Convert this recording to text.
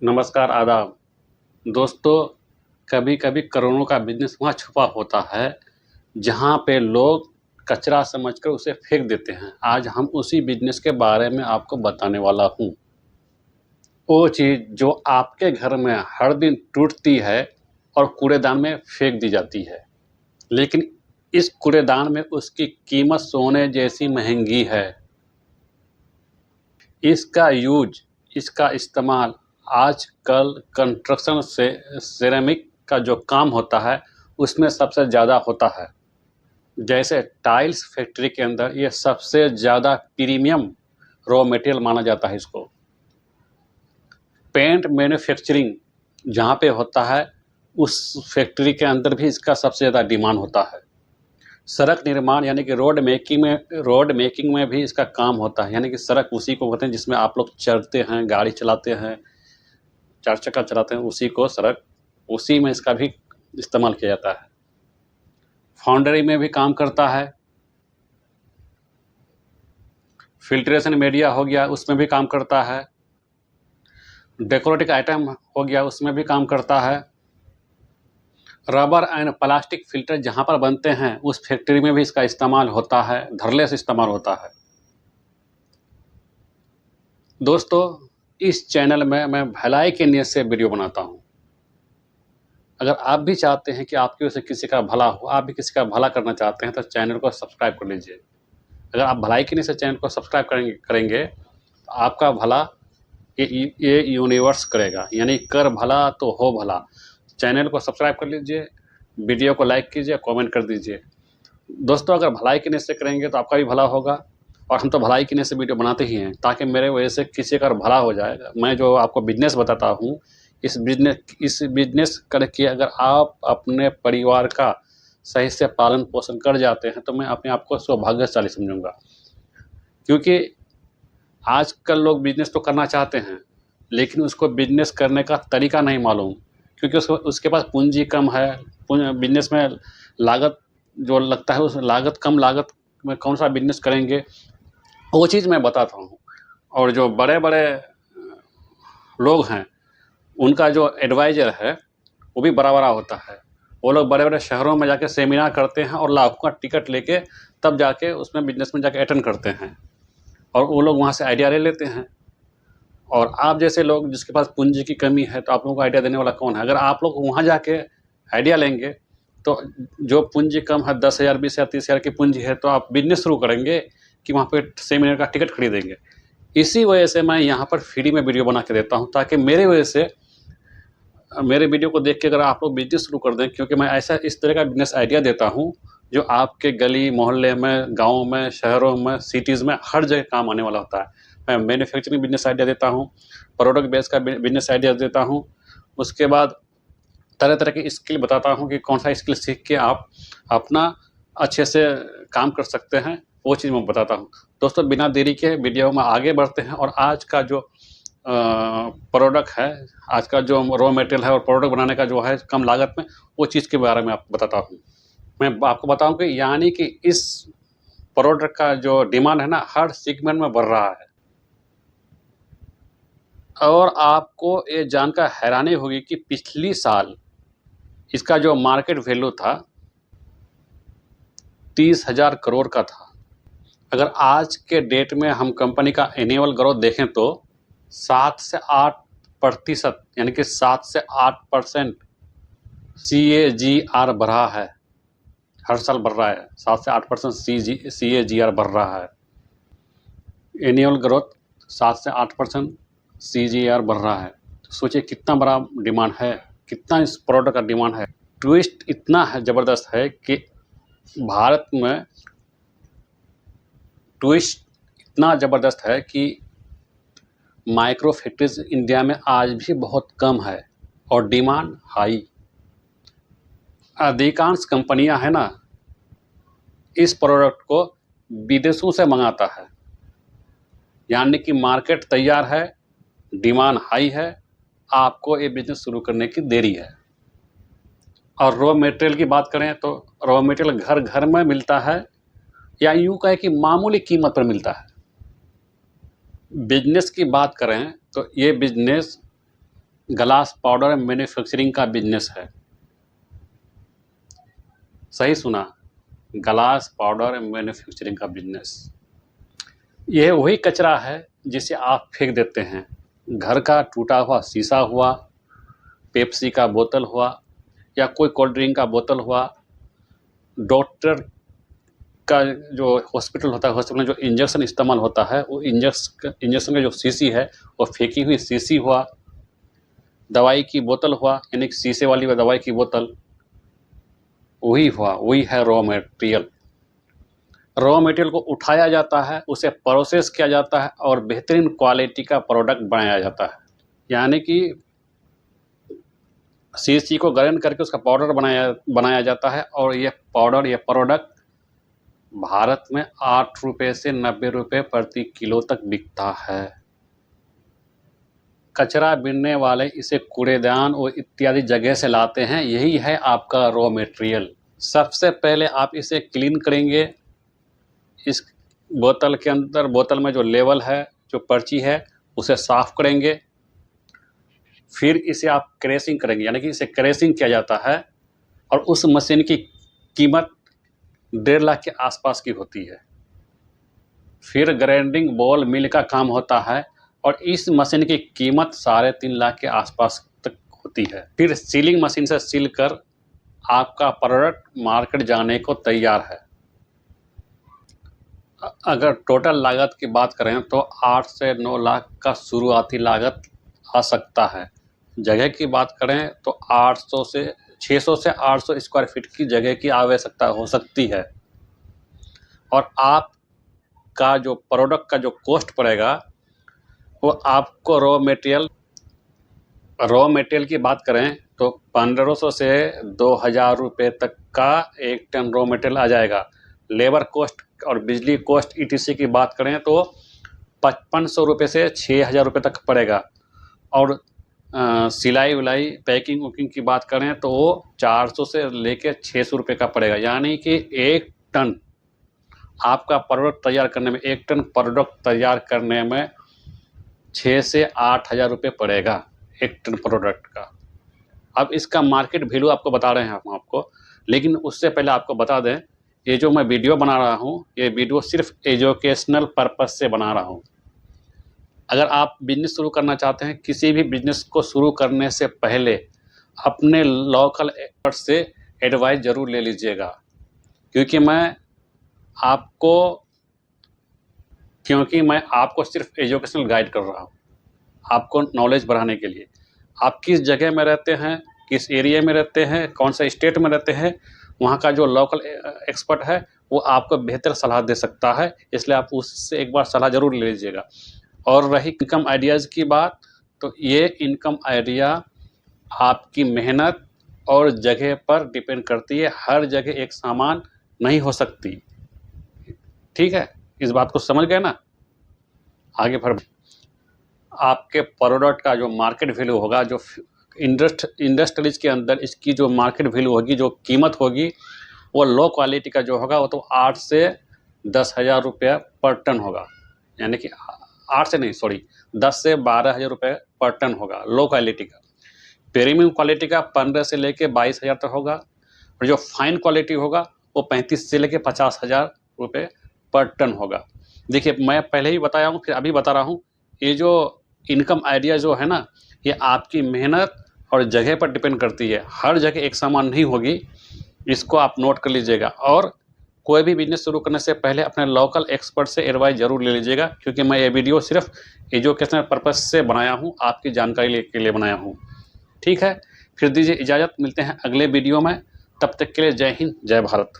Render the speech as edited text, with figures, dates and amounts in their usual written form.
नमस्कार, आदाब। दोस्तों, कभी कभी करोड़ों का बिजनेस वहाँ छुपा होता है जहाँ पे लोग कचरा समझकर उसे फेंक देते हैं। आज हम उसी बिजनेस के बारे में आपको बताने वाला हूँ। वो चीज़ जो आपके घर में हर दिन टूटती है और कूड़ेदान में फेंक दी जाती है, लेकिन इस कूड़ेदान में उसकी कीमत सोने जैसी महंगी है। इसका यूज, इसका इस्तेमाल आजकल कंस्ट्रक्शन से सिरेमिक का जो काम होता है उसमें सबसे ज़्यादा होता है। जैसे टाइल्स फैक्ट्री के अंदर ये सबसे ज़्यादा प्रीमियम रॉ मटेरियल माना जाता है इसको। पेंट मैन्युफैक्चरिंग जहाँ पे होता है उस फैक्ट्री के अंदर भी इसका सबसे ज़्यादा डिमांड होता है। सड़क निर्माण यानी कि रोड मेकिंग में भी इसका काम होता है। यानी कि सड़क उसी को कहते हैं जिसमें आप लोग चलते हैं, गाड़ी चलाते हैं, चार चक्का चलाते हैं, उसी को सड़क, उसी में इसका भी इस्तेमाल किया जाता है। फाउंड्री में भी काम करता है। फिल्ट्रेशन मीडिया हो गया, उसमें भी काम करता है। डेकोरेटिव आइटम हो गया, उसमें भी काम करता है। रबर एंड प्लास्टिक फिल्टर जहाँ पर बनते हैं उस फैक्ट्री में भी इसका इस्तेमाल होता है, धड़ल्ले से इस्तेमाल होता है। दोस्तों, इस चैनल में मैं भलाई के नियत से वीडियो बनाता हूँ। अगर आप भी चाहते हैं कि आपकी वजह से किसी का भला हो, आप भी किसी का भला करना चाहते हैं तो चैनल को सब्सक्राइब कर लीजिए। अगर आप भलाई के नियत से चैनल को सब्सक्राइब करेंगे तो आपका भला ये यूनिवर्स करेगा, यानी कर भला तो हो भला। चैनल को सब्सक्राइब कर लीजिए, वीडियो को लाइक कीजिए, कमेंट कर दीजिए। दोस्तों, अगर भलाई के नियत से करेंगे तो आपका भी भला होगा, और हम तो भलाई के नियत से वीडियो बनाते ही हैं ताकि मेरे वजह से किसी का भला हो जाए। मैं जो आपको बिजनेस बताता हूँ, इस बिजनेस करके अगर आप अपने परिवार का सही से पालन पोषण कर जाते हैं तो मैं अपने आप को सौभाग्यशाली समझूंगा। क्योंकि आजकल लोग बिजनेस तो करना चाहते हैं लेकिन उसको बिजनेस करने का तरीका नहीं मालूम, क्योंकि उसके पास पूंजी कम है। बिजनेस में लागत जो लगता है, उस कम लागत में कौन सा बिजनेस करेंगे वो चीज़ मैं बताता हूँ। और जो बड़े बड़े लोग हैं उनका जो एडवाइज़र है वो भी बड़ा बड़ा होता है। वो लोग बड़े बड़े शहरों में जाके सेमिनार करते हैं और लाखों का टिकट लेके तब जाके उसमें बिजनेस में जाके अटेंड करते हैं, और वो लोग वहाँ से आइडिया ले लेते हैं। और आप जैसे लोग जिसके पास पूंजी की कमी है तो आप लोगों को आइडिया देने वाला कौन है? अगर आप लोग वहाँ जाके आइडिया लेंगे तो जो पूंजी कम है, 10,000, 20,000, 30,000 की पूंजी है, तो आप बिजनेस शुरू करेंगे कि वहाँ पे सेमिनार का टिकट खरीदेंगे। इसी वजह से मैं यहाँ पर फ्री में वीडियो बना के देता हूँ ताकि मेरे वजह से, मेरे वीडियो को देख के अगर आप लोग बिजनेस शुरू कर दें, क्योंकि मैं ऐसा इस तरह का बिजनेस आइडिया देता हूँ जो आपके गली मोहल्ले में, गाँव में, शहरों में, सिटीज़ में हर जगह काम आने वाला होता है। मैं मैन्युफैक्चरिंग बिजनेस आइडिया देता हूँ, प्रोडक्ट बेस का बिजनेस आइडिया देता हूँ। उसके बाद तरह तरह की स्किल बताता हूँ कि कौन सा स्किल सीख के आप अपना अच्छे से काम कर सकते हैं, वो चीज़ मैं बताता हूँ। दोस्तों, बिना देरी के वीडियो में आगे बढ़ते हैं और आज का जो प्रोडक्ट है, आज का जो रॉ मटेरियल है और प्रोडक्ट बनाने का जो है कम लागत में, वो चीज़ के बारे में आपको बताता हूँ। मैं आपको बताऊँ कि यानी कि इस प्रोडक्ट का जो डिमांड है ना, हर सेगमेंट में बढ़ रहा है। और आपको ये जानकर हैरानी होगी कि पिछली साल इसका जो मार्केट वैल्यू था 30,000 करोड़ का था। अगर आज के डेट में हम कंपनी का एनुअल ग्रोथ देखें तो 7 से 8% यानी कि 7 से 8% CAGR बढ़ा है। हर साल बढ़ रहा है, 7 से 8% CAGR बढ़ रहा है। एनुअल ग्रोथ 7 से 8% CAGR बढ़ रहा है। तो सोचिए कितना बड़ा डिमांड है, कितना इस प्रोडक्ट का डिमांड है। ट्विस्ट इतना है, ज़बरदस्त है कि भारत में ट्विस्ट इतना ज़बरदस्त है कि माइक्रो फैक्ट्रीज इंडिया में आज भी बहुत कम है और डिमांड हाई। अधिकांश कंपनियां है ना, इस प्रोडक्ट को विदेशों से मंगाता है। यानी कि मार्केट तैयार है, डिमांड हाई है, आपको ये बिजनेस शुरू करने की देरी है। और रॉ मटेरियल की बात करें तो रॉ मटेरियल घर घर में मिलता है, या यूँ कहें कि मामूली कीमत पर मिलता है। बिजनेस की बात करें तो ये बिजनेस ग्लास पाउडर मैन्युफैक्चरिंग का बिजनेस है। सही सुना, ग्लास पाउडर मैन्युफैक्चरिंग का बिजनेस। यह वही कचरा है जिसे आप फेंक देते हैं। घर का टूटा हुआ शीशा हुआ, पेप्सी का बोतल हुआ, या कोई कोल्ड ड्रिंक का बोतल हुआ, डॉक्टर का जो हॉस्पिटल होता है, हॉस्पिटल में जो इंजेक्शन इस्तेमाल होता है, वो इंजेक्शन का जो शीशी है वो फेंकी हुई शीशी हुआ, दवाई की बोतल हुआ, यानी कि शीशे वाली दवाई की बोतल, वही हुआ, वही है रॉ मटेरियल। रॉ मटेरियल को उठाया जाता है, उसे प्रोसेस किया जाता है और बेहतरीन क्वालिटी का प्रोडक्ट बनाया जाता है। यानी कि शीशी को ग्राइंड करके उसका पाउडर बनाया जाता है और ये पाउडर, ये प्रोडक्ट भारत में 8 रुपये से 90 रुपये प्रति किलो तक बिकता है। कचरा बीनने वाले इसे कूड़ेदान और इत्यादि जगह से लाते हैं। यही है आपका रॉ मटेरियल। सबसे पहले आप इसे क्लीन करेंगे। इस बोतल के अंदर, बोतल में जो लेवल है, जो पर्ची है, उसे साफ करेंगे। फिर इसे आप क्रैशिंग करेंगे, यानी कि इसे क्रैशिंग किया जाता है और उस मशीन की कीमत 1.5 लाख के आसपास की होती है। फिर ग्राइंडिंग बॉल मिल का काम होता है और इस मशीन की कीमत 3.5 लाख के आसपास तक होती है। फिर सीलिंग मशीन से सील कर आपका प्रोडक्ट मार्केट जाने को तैयार है। अगर टोटल लागत की बात करें तो 8 से 9 लाख का शुरुआती लागत आ सकता है। जगह की बात करें तो 600 से 800 स्क्वायर फीट की जगह की आवश्यकता हो सकती है। और आपका जो प्रोडक्ट का जो कॉस्ट पड़ेगा वो आपको रॉ मटेरियल की बात करें तो 1500 से 2000 रुपये तक का 1 टन रॉ मटेरियल आ जाएगा। लेबर कॉस्ट और बिजली कॉस्ट ETC की बात करें तो 5500 रुपये से 6000 रुपये तक पड़ेगा। और सिलाई विलाई, पैकिंग वुकिंग की बात करें तो वो 400 से लेके 600 रुपये का पड़ेगा। यानी कि 1 टन आपका प्रोडक्ट तैयार करने में, 1 टन प्रोडक्ट तैयार करने में 6 से 8 हज़ार रुपये पड़ेगा 1 टन प्रोडक्ट का। अब इसका मार्केट वैल्यू आपको बता रहे हैं हम आपको, लेकिन उससे पहले आपको बता दें, ये जो मैं वीडियो बना रहा हूँ, ये वीडियो सिर्फ एजुकेशनल पर्पस से बना रहा हूँ। अगर आप बिजनेस शुरू करना चाहते हैं, किसी भी बिजनेस को शुरू करने से पहले अपने लोकल एक्सपर्ट से एडवाइस ज़रूर ले लीजिएगा, क्योंकि मैं आपको सिर्फ एजुकेशनल गाइड कर रहा हूँ, आपको नॉलेज बढ़ाने के लिए। आप किस जगह में रहते हैं, किस एरिया में रहते हैं, कौन सा स्टेट में रहते हैं, वहाँ का जो लोकल एक्सपर्ट है वो आपको बेहतर सलाह दे सकता है, इसलिए आप उससे एक बार सलाह ज़रूर ले लीजिएगा। और रही इनकम आइडियाज़ की बात, तो ये इनकम आइडिया आपकी मेहनत और जगह पर डिपेंड करती है। हर जगह एक समान नहीं हो सकती। ठीक है, इस बात को समझ गए ना। आगे फिर आपके प्रोडक्ट का जो मार्केट वैल्यू होगा, जो इंडस्ट्रीज के अंदर इसकी जो मार्केट वैल्यू होगी, जो कीमत होगी, वो लो क्वालिटी का जो होगा वो तो 8 से 10 हज़ार रुपये पर टन होगा। यानी कि 10 से 12 हज़ार रुपये पर टन होगा लो क्वालिटी का। प्रीमियम क्वालिटी का 15 से लेके 22 हज़ार तक होगा, और जो फाइन क्वालिटी होगा वो 35 से लेके 50 हज़ार रुपये पर टन होगा। देखिए, मैं पहले ही बताया हूँ, फिर अभी बता रहा हूँ, ये जो इनकम आइडिया जो है ना, ये आपकी मेहनत और जगह पर डिपेंड करती है। हर जगह एक समान नहीं होगी, इसको आप नोट कर लीजिएगा। और कोई भी बिजनेस शुरू करने से पहले अपने लोकल एक्सपर्ट से एडवाइस ज़रूर ले लीजिएगा, क्योंकि मैं ये वीडियो सिर्फ एजुकेशनल पर्पस से बनाया हूँ, आपकी जानकारी के लिए बनाया हूँ। ठीक है, फिर दीजिए इजाज़त, मिलते हैं अगले वीडियो में। तब तक के लिए जय हिंद, जय भारत।